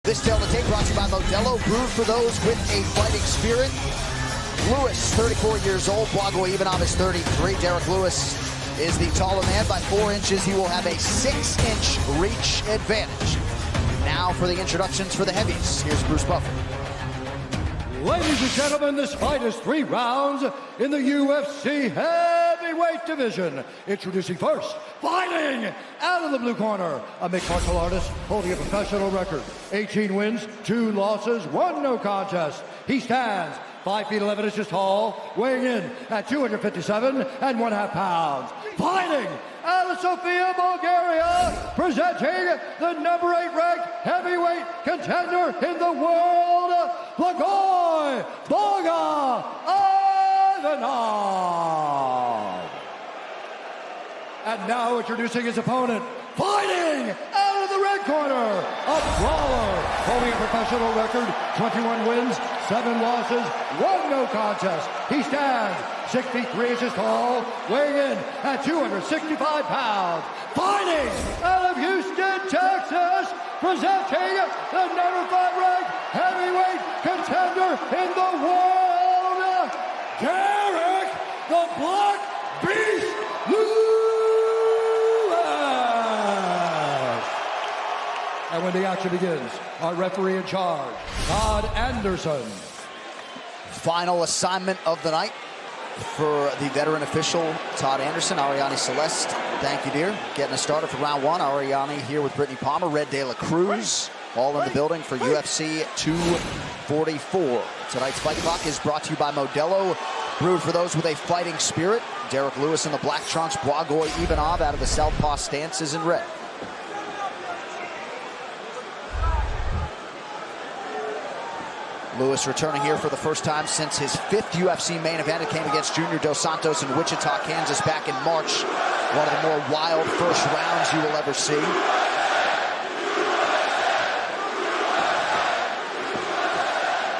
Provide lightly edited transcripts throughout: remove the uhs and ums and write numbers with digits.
This tale to take brought to you by Modelo, brewed for those with a fighting spirit. Lewis, 34 years old. Blagoy Ivanov is 33. Derrick Lewis is the taller man by 4 inches. He will have a 6-inch reach advantage. Now for the introductions for the heavies. Here's Bruce Buffer. Ladies and gentlemen, this fight is 3 rounds in the UFC heavyweight division. Introducing first, fighting out of the blue corner, a mixed martial artist holding a professional record. 18 wins, 2 losses, 1 no contest. He stands 5 feet 11 inches tall, weighing in at 257 and 1/2 pounds. Fighting out of Sofia, Bulgaria, presenting the number 8 ranked heavyweight contender in the world, Blagoy Ivanov. And now introducing his opponent, fighting out of the red corner, a brawler, holding a professional record, 21 wins, 7 losses, 1 no contest. He stands 6 feet 3 inches tall, weighing in at 265 pounds. Fighting out of Houston, Texas, presenting the number 5 ranked heavyweight contender in the world, Derrick, the Black Beast Lewis. And when the action begins, our referee in charge, Todd Anderson. Final assignment of the night for the veteran official, Todd Anderson. Ariane Celeste, thank you, dear. Getting us started for round 1. Ariane here with Brittany Palmer, Red De La Cruz, all in the building for UFC 244. Tonight's fight clock is brought to you by Modelo, brewed for those with a fighting spirit. Derrick Lewis in the black trunks, Blagoy Ivanov out of the southpaw stance is in red. Lewis returning here for the first time since his 5th UFC main event. It came against Junior Dos Santos in Wichita, Kansas back in March. One of the more wild first rounds you will ever see.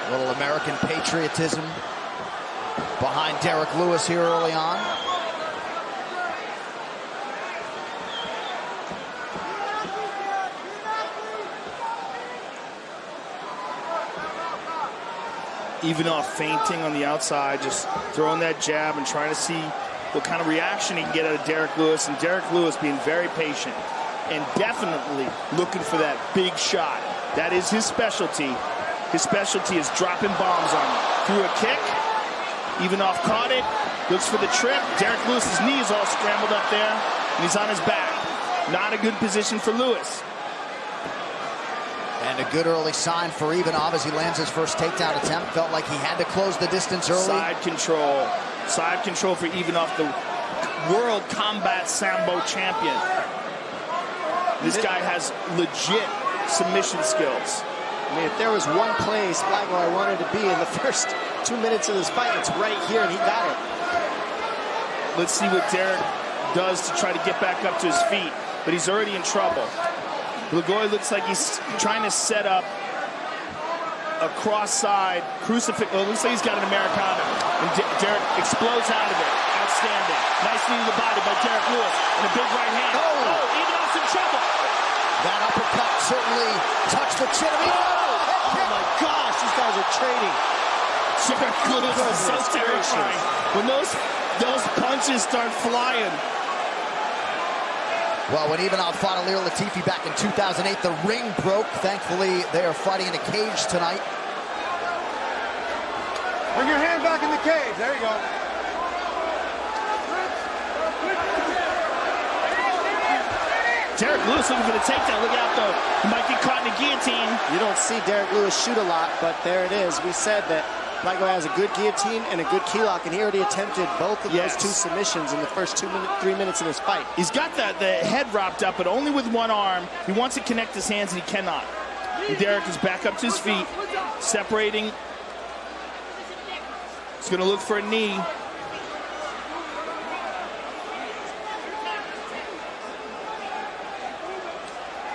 A little American patriotism behind Derrick Lewis here early on. Ivanov feinting on the outside, just throwing that jab and trying to see what kind of reaction he can get out of Derrick Lewis. And Derrick Lewis being very patient and definitely looking for that big shot. That is his specialty. His specialty is dropping bombs on him. Threw a kick. Ivanov caught it. Looks for the trip. Derrick Lewis's knee is all scrambled up there, and he's on his back. Not a good position for Lewis. And a good early sign for Ivanov as he lands his first takedown attempt. Felt like he had to close the distance early. Side control. Side control for Ivanov, the world combat Sambo champion. This guy has legit submission skills. I mean, if there was one place Blagoy wanted to be in the first 2 minutes of this fight, it's right here, and he got it. Let's see what Derrick does to try to get back up to his feet, but he's already in trouble. Blagoy looks like he's trying to set up a cross-side crucifix. Oh, looks like he's got an Americana. And Derrick explodes out of it. Outstanding. Nice knee to the body by Derrick Lewis. And a big right hand. Oh, Ivanov's in trouble. That uppercut certainly touched the chin of Ivanov. Oh my gosh, these guys are trading. Derrick Lewis is so terrifying. When those punches start flying. Well, when Ivanov fought Alir Latifi back in 2008, the ring broke. Thankfully, they are fighting in a cage tonight. Bring your hand back in the cage. There you go. Derrick Lewis looking for the takedown. Look out, though. He might get caught in a guillotine. You don't see Derrick Lewis shoot a lot, but there it is. We said that Blagoy has a good guillotine and a good key lock, and he already attempted both of those 2 submissions in the first 3 minutes of this fight. He's got the head wrapped up, but only with one arm. He wants to connect his hands, and he cannot. And Derrick is back up to his feet, separating. He's going to look for a knee.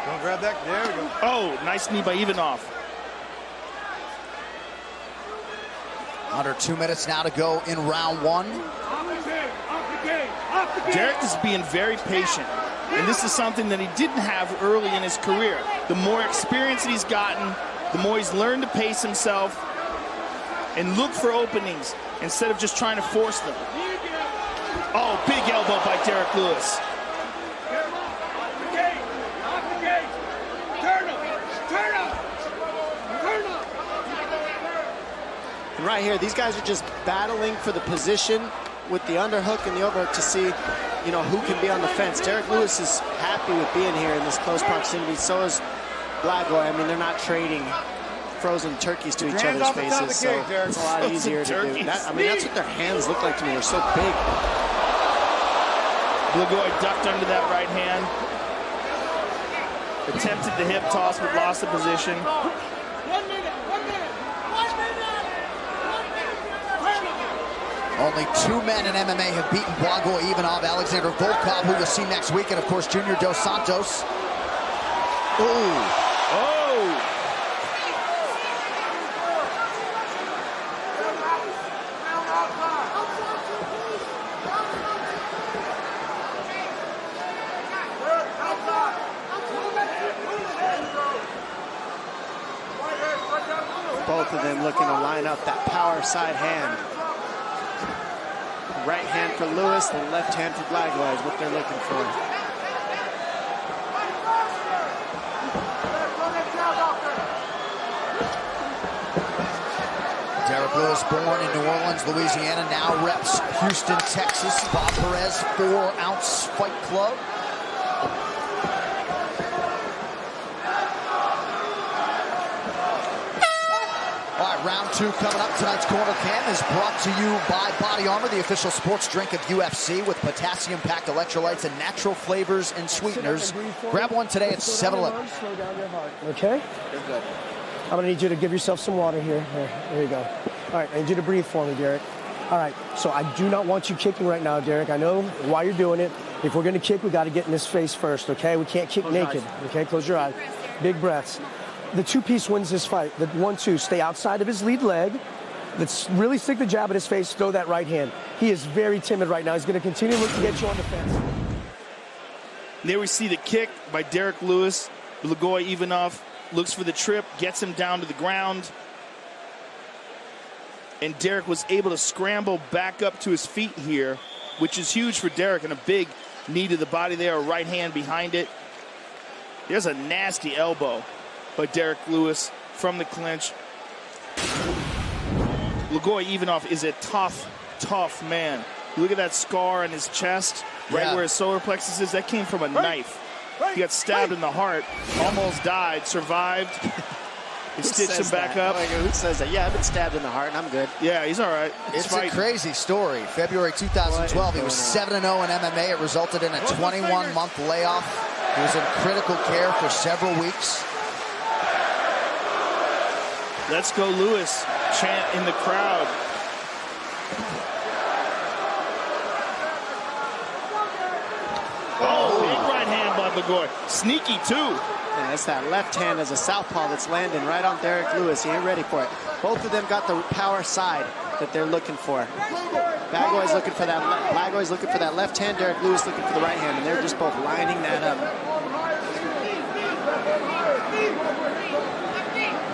Don't grab that. There we go. Oh, nice knee by Ivanov. Under 2 minutes now to go in round 1. Derrick is being very patient. And this is something that he didn't have early in his career. The more experience that he's gotten, the more he's learned to pace himself and look for openings instead of just trying to force them. Oh, big elbow by Derrick Lewis. And right here, these guys are just battling for the position with the underhook and the overhook to see, you know, who can be on the fence. Derrick Lewis is happy with being here in this close proximity. So is Blagoy. I mean, they're not trading frozen turkeys to each other's faces, so it's a lot easier to do. I mean, that's what their hands look like to me. They're so big. Blagoy ducked under that right hand. Attempted the hip toss, but lost the position. Only 2 men in MMA have beaten Blagoy, Ivanov, Alexander Volkov, who you'll see next week, and of course Junior Dos Santos. Oh! Both of them looking to line up that power side hand. Right hand for Lewis, the left hand for Blagoy is what they're looking for. Derrick Lewis, born in New Orleans, Louisiana, now reps Houston, Texas. Bob Perez, 4-ounce Fight Club. All right, round 2 coming up. Tonight's Corner Cam is brought to you by Body Armor, the official sports drink of UFC, with potassium-packed electrolytes and natural flavors and sweeteners. Grab one today at 7-Eleven. Slow down your heart, okay? You're good. I'm going to need you to give yourself some water here. There you go. All right, I need you to breathe for me, Derrick. All right, so I do not want you kicking right now, Derrick. I know why you're doing it. If we're going to kick, we got to get in his face first, okay? We can't kick naked, okay? Close your eyes. Big breaths. The two-piece wins this fight. The 1-2, stay outside of his lead leg. Let's really stick the jab at his face, throw that right hand. He is very timid right now. He's going to continue to look to get you on the fence. There we see the kick by Derrick Lewis. Blagoy Ivanov looks for the trip, gets him down to the ground. And Derrick was able to scramble back up to his feet here, which is huge for Derrick, and a big knee to the body there, a right hand behind it. There's a nasty elbow by Derrick Lewis from the clinch. Blagoy Ivanov is a tough, tough man. Look at that scar on his chest, right where his solar plexus is. That came from a knife. He got stabbed in the heart, almost died, survived. He stitched him back up. Who says that? Yeah, I've been stabbed in the heart, and I'm good. Yeah, he's all right. It's a crazy story. February 2012, he was 7-0 in MMA. It resulted in a 21-month layoff. He was in critical care for several weeks. Let's go, Lewis. Chant in the crowd. Oh, big right hand by Blagoy. Sneaky, too. Yeah, that's that left hand as a southpaw that's landing right on Derrick Lewis. He ain't ready for it. Both of them got the power side that they're looking for. Blagoy's looking for that left hand. Derrick Lewis looking for the right hand, and they're just both lining that up.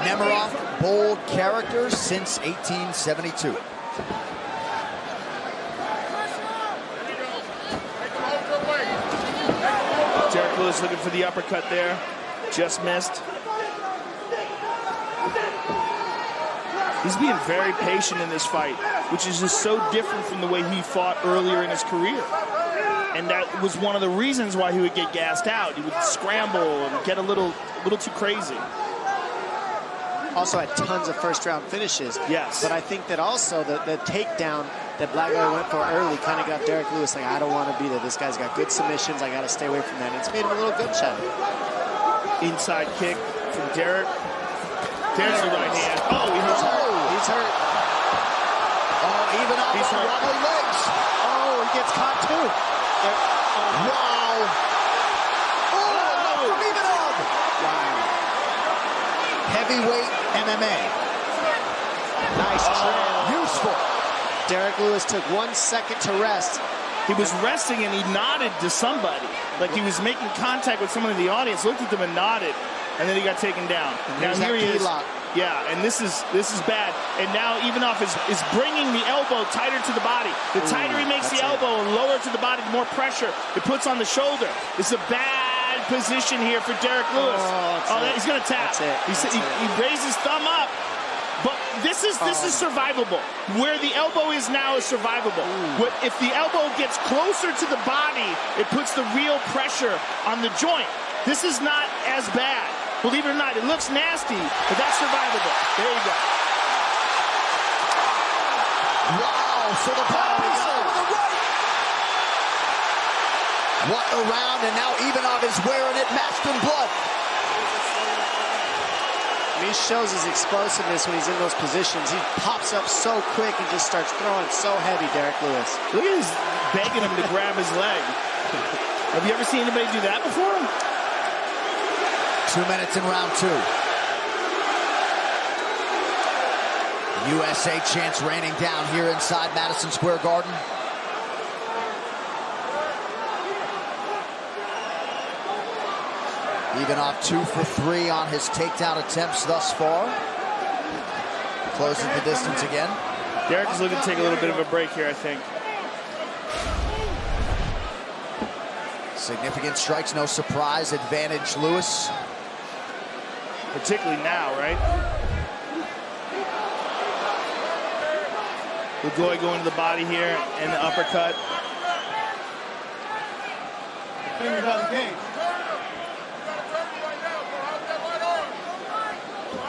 Nemiroff, bold character since 1872. Derrick Lewis looking for the uppercut there. Just missed. He's being very patient in this fight, which is just so different from the way he fought earlier in his career. And that was one of the reasons why he would get gassed out. He would scramble and get a little too crazy. Also had tons of first-round finishes. Yes. But I think that also the takedown that Blagoy went for early kind of got Derrick Lewis like, I don't want to be there. This guy's got good submissions. I got to stay away from that. And it's made him a little gunshot. Inside kick from Derrick. There's the right hand. Oh, he's hurt. He's hurt. Oh, even up with the wobbly legs. Oh, he gets caught too. Wow. Oh, from Ivanov. Wow. Heavyweight MMA. Nice trail. Useful. Derrick Lewis took 1 second to rest. He was resting and he nodded to somebody. Like he was making contact with someone in the audience, looked at them and nodded, and then he got taken down. Now here he is. Yeah, and this is bad. And now Ivanov is bringing the elbow tighter to the body. The tighter he makes the elbow and lower to the body, the more pressure it puts on the shoulder. It's a bad position here for Derrick Lewis. He's going to tap. He raised his thumb up. But this is survivable. Where the elbow is now is survivable. If the elbow gets closer to the body, it puts the real pressure on the joint. This is not as bad. Believe it or not, it looks nasty, but that's survivable. There you go. Wow, so the power piece over the right. What a round, and now Ivanov is wearing it, matched in blood. He shows his explosiveness when he's in those positions. He pops up so quick and just starts throwing so heavy, Derrick Lewis. Look at his begging him to grab his leg. Have you ever seen anybody do that before? 2 minutes in round 2. USA chants raining down here inside Madison Square Garden. Ivanov 2 for 3 on his takedown attempts thus far. Closes the distance again. Derrick is looking to take a little bit of a break here, I think. Significant strikes, no surprise. Advantage Lewis. Particularly now, right? Blagoy going to the body here and the uppercut. Fingers on the cage.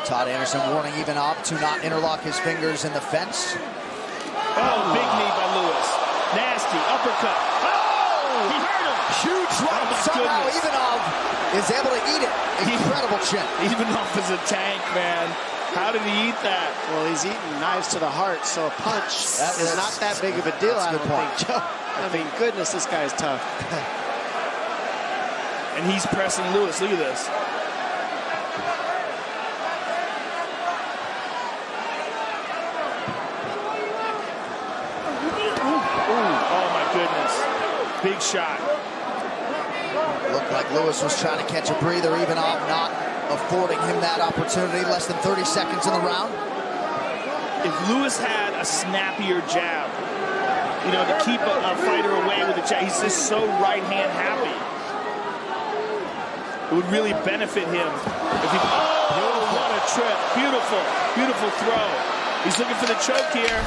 Todd Anderson warning Ivanov to not interlock his fingers in the fence. Oh, big knee by Lewis. Nasty uppercut. Oh, he hurt him. Huge right. Somehow Ivanov is able to eat it. Incredible chin. Ivanov is a tank, man. How did he eat that? Well, he's eating knives to the heart, so a punch is not that big of a deal, I don't think, Joe. I mean, goodness, this guy's tough. And he's pressing Lewis. Look at this. Oh, my goodness. Big shot. Looked like Lewis was trying to catch a breather. Ivanov not affording him that opportunity. Less than 30 seconds in the round. If Lewis had a snappier jab, you know, to keep a fighter away with a jab, he's just so right-hand happy. It would really benefit him if he... Oh, what a trip. Beautiful, beautiful throw. He's looking for the choke here.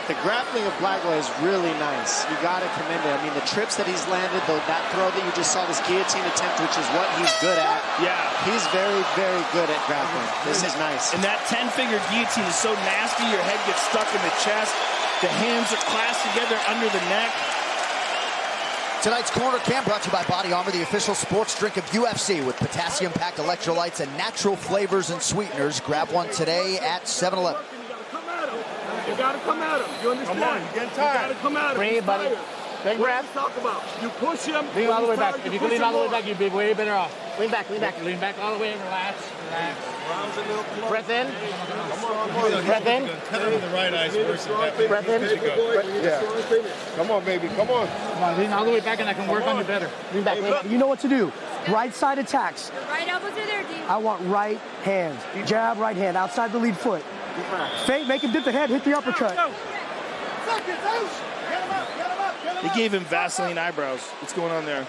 The grappling of Blagoy is really nice. You got to commend it. I mean, the trips that he's landed, that throw that you just saw, this guillotine attempt, which is what he's good at. Yeah. He's very, very good at grappling. This is nice. And that 10-finger guillotine is so nasty, your head gets stuck in the chest. The hands are clasped together under the neck. Tonight's Corner Cam brought to you by Body Armor, the official sports drink of UFC with potassium-packed electrolytes and natural flavors and sweeteners. Grab one today at 7-Eleven. You gotta come at him. You understand? Come on, you're getting tired. You gotta come at him. Bring it, buddy. Then grab. Talk about. You push him. Lean all the way back. If you can lean all the way back, you'd be way better off. Lean back, lean back. Lean back all the way and relax. Relax. Breath in. Breath in. Cut it with the right eye first. Breath in. Yeah. Come on, baby. Come on. Come on, lean all the way back and I can work on you better. Lean back. You know what to do. Right side attacks. Right elbows are there, dude. I want right hand. Jab, right hand. Outside the lead foot. Feint, make him dip the head, hit the uppercut. They gave him Vaseline eyebrows. What's going on there?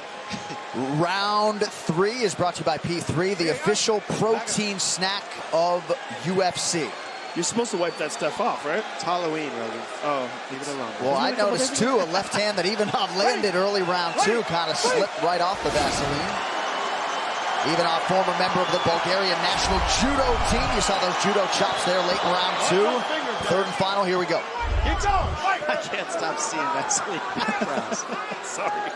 Round 3 is brought to you by P3, the official protein snack of UFC. You're supposed to wipe that stuff off, right? It's Halloween, Rogan. Oh, leave it alone. Well, I noticed, too, a left hand that Ivanov landed early round 2 kind of slipped right off the Vaseline. Ivanov, former member of the Bulgarian national judo team. You saw those judo chops there late in round 2. Third and final, here we go. Get going. I can't stop seeing that sleep eyebrows. Sorry.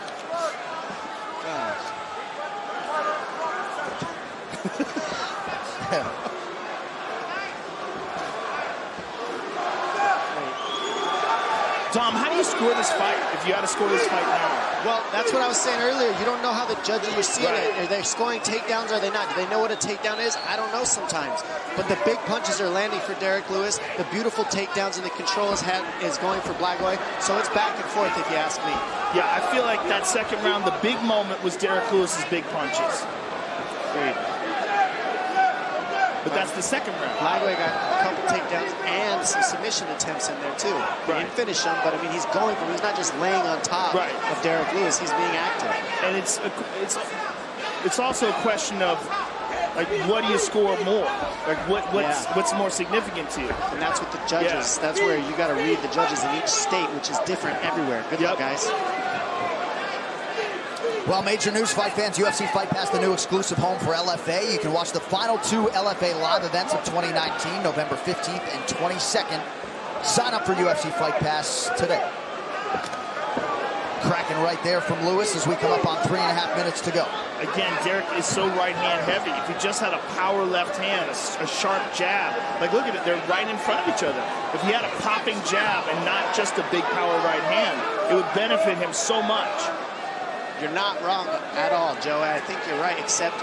Dom, how do you to score this fight if you had to score this fight now? Well, that's what I was saying earlier. You don't know how the judges are seeing it. Are they scoring takedowns or are they not? Do they know what a takedown is? I don't know sometimes. But the big punches are landing for Derrick Lewis. The beautiful takedowns and the control is going for Blagoy. So it's back and forth, if you ask me. Yeah, I feel like that second round, the big moment was Derrick Lewis's big punches. Agreed. But that's the second round. Blagoy got a couple takedowns and some submission attempts in there, too. He didn't finish them, but, I mean, he's going for him. He's not just laying on top of Derrick Lewis. He's being active. And it's also a question of, like, what do you score more? Like, what's more significant to you? And that's what the judges, that's where you got to read the judges in each state, which is different everywhere. Good luck, guys. Well, major news, fight fans. UFC Fight Pass, the new exclusive home for LFA. You can watch the final 2 LFA live events of 2019, November 15th and 22nd. Sign up for UFC Fight Pass today. Cracking right there from Lewis as we come up on 3.5 minutes to go. Again, Derrick is so right-hand heavy. If he just had a power left hand, a sharp jab, like look at it, they're right in front of each other. If he had a popping jab and not just a big power right hand, it would benefit him so much. You're not wrong at all, Joe. I think you're right, except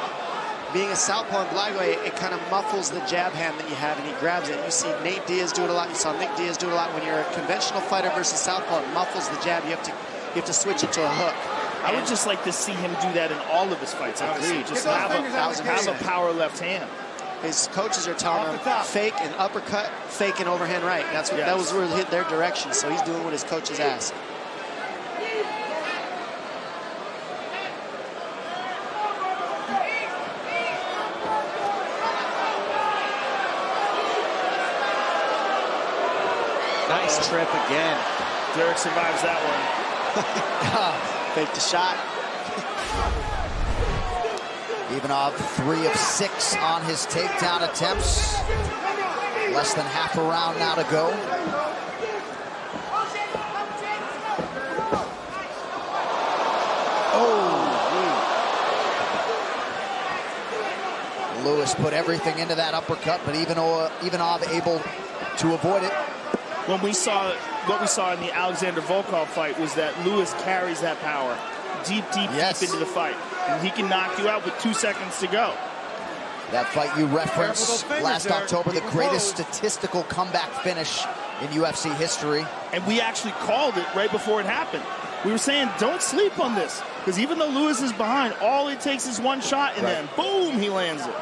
being a southpaw in Blagoy, it kind of muffles the jab hand that you have, and he grabs it. You see Nate Diaz do it a lot. You saw Nick Diaz do it a lot. When you're a conventional fighter versus southpaw, it muffles the jab. You have to switch it to a hook. I would just like to see him do that in all of his fights. Agreed. Just have a power left hand. His coaches are telling him fake an uppercut, fake an overhand right. That was where hit their direction. So he's doing what his coaches ask. Nice trip again. Derrick survives that one. Faked the shot. Ivanov 3 of 6 on his takedown attempts. Less than half a round now to go. Lewis put everything into that uppercut, but Ivanov able to avoid it. What we saw in the Alexander Volkov fight was that Lewis carries that power deep into the fight. And he can knock you out with 2 seconds to go. That fight you referenced last October, the greatest statistical comeback finish in UFC history. And we actually called it right before it happened. We were saying, don't sleep on this. Because even though Lewis is behind, all it takes is one shot, and then boom, he lands it.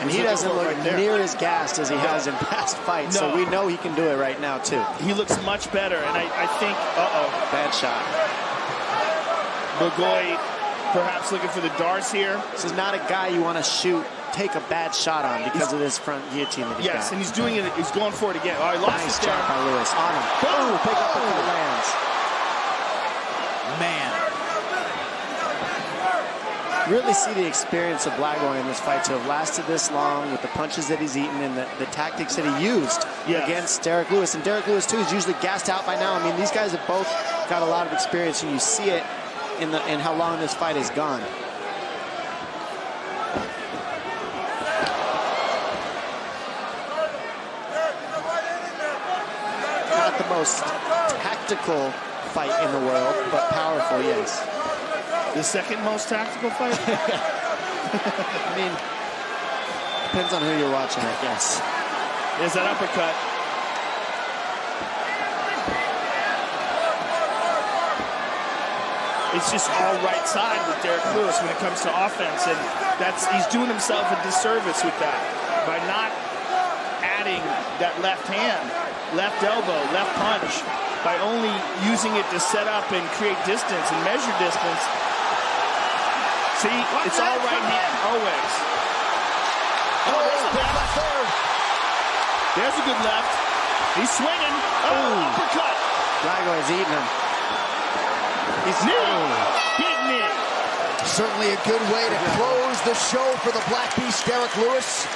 And he doesn't look near as gassed as he has in past fights, so we know he can do it right now, too. He looks much better, and I think, bad shot. Blagoy perhaps looking for the darts here. This is not a guy you want to take a bad shot on because of this front guillotine that he's got. Yes, and he's doing it, he's going for it again. Oh, he lost nice it job by Lewis. On him. Boom! Big uppercut lands. Man. Really see the experience of Blagoy in this fight to have lasted this long with the punches that he's eaten and the tactics that he used against Derrick Lewis. And Derrick Lewis, too, is usually gassed out by now. I mean, these guys have both got a lot of experience, and you see it in how long this fight has gone. Not the most tactical fight in the world, but powerful, yes. The second most tactical fight? I mean, depends on who you're watching, I guess. There's that uppercut. It's just all right side with Derrick Lewis when it comes to offense, and he's doing himself a disservice with that by not adding that left hand, left elbow, left punch, by only using it to set up and create distance and measure distance. See, it's all right hand, always. Oh, there's a left there. There's a good left. He's swinging. Oh, uppercut. Blagoy's eating him. He's big knee. Certainly a good way to close the show for the Black Beast, Derrick Lewis.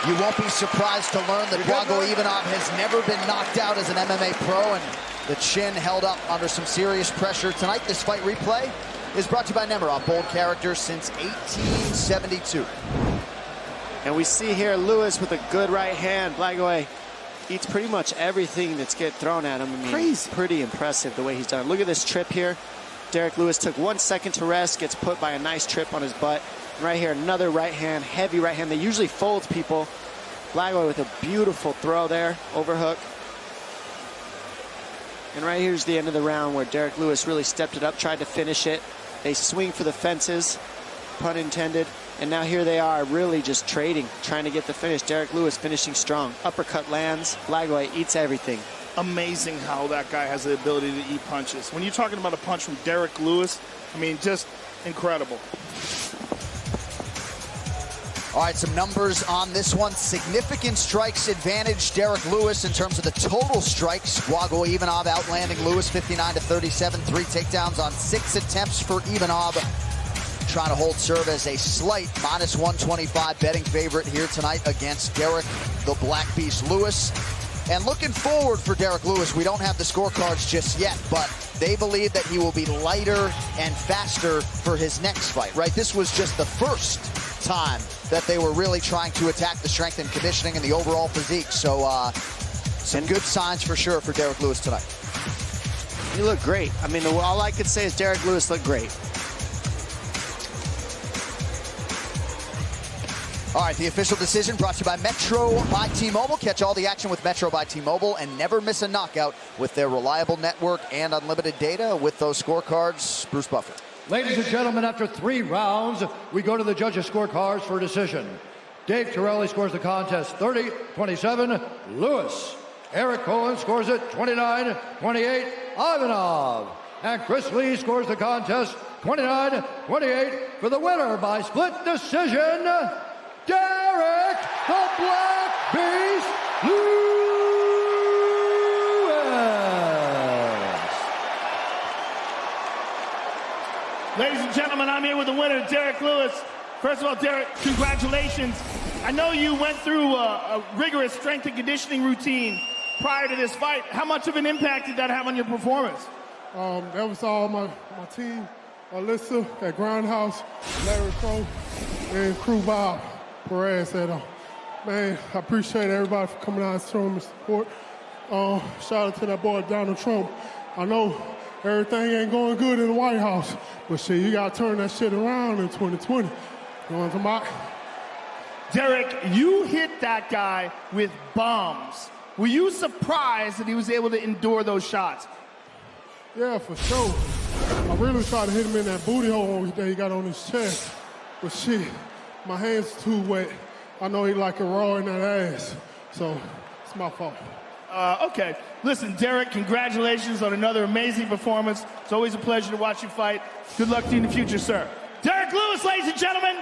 You won't be surprised to learn that Blagoy Ivanov has never been knocked out as an MMA pro, and the chin held up under some serious pressure tonight. This fight replay is brought to you by Nemirov, bold character since 1872. And we see here Lewis with a good right hand. Blagoy eats pretty much everything that's get thrown at him. I mean, Crazy. Pretty impressive the way he's done. Look at this trip here. Derrick Lewis took 1 second to rest, gets put by a nice trip on his butt. And right here, another right hand, heavy right hand. They usually fold people. Blagoy with a beautiful throw there, overhook. And right here's the end of the round where Derrick Lewis really stepped it up, tried to finish it. They swing for the fences, pun intended. And now here they are really just trading, trying to get the finish. Derrick Lewis finishing strong. Uppercut lands, Blagoy eats everything. Amazing how that guy has the ability to eat punches. When you're talking about a punch from Derrick Lewis, I mean, just incredible. All right, some numbers on this one. Significant strikes advantage Derrick Lewis in terms of the total strikes. Blagoy Ivanov outlanding Lewis 59-37. 3 takedowns on 6 attempts for Ivanov. Trying to hold serve as a slight -125 betting favorite here tonight against Derrick the Black Beast Lewis. And looking forward for Derrick Lewis, we don't have the scorecards just yet, but they believe that he will be lighter and faster for his next fight, right? This was just the first time that they were really trying to attack the strength and conditioning and the overall physique. So some good signs for sure for Derrick Lewis tonight. He looked great. I mean, all I could say is Derrick Lewis looked great. All right, the official decision brought to you by Metro by T-Mobile. Catch all the action with Metro by T-Mobile and never miss a knockout with their reliable network and unlimited data. With those scorecards, Bruce Buffer. Ladies and gentlemen, after 3 rounds, we go to the judges' scorecards for a decision. Dave Torelli scores the contest 30-27, Lewis. Eric Cohen scores it 29-28, Ivanov. And Chris Lee scores the contest 29-28 for the winner by split decision, Derrick the Black Beast Lewis. Ladies and gentlemen, I'm here with the winner, Derrick Lewis. First of all, Derrick, congratulations. I know you went through a rigorous strength and conditioning routine prior to this fight. How much of an impact did that have on your performance? That was all my team, Alyssa at Grindhouse, Larry Crow, and Crew Bob Perez said, man, I appreciate everybody for coming out and showing me support. Shout out to that boy Donald Trump. I know everything ain't going good in the White House, but shit, you gotta turn that shit around in 2020. You know what I'm talking about? Derrick, you hit that guy with bombs. Were you surprised that he was able to endure those shots? Yeah, for sure. I really tried to hit him in that booty hole that he got on his chest, but shit, my hands too wet. I know he like it raw in that ass, so it's my fault. Okay. Listen, Derrick, congratulations on another amazing performance. It's always a pleasure to watch you fight. Good luck to you in the future, sir. Derrick Lewis, ladies and gentlemen.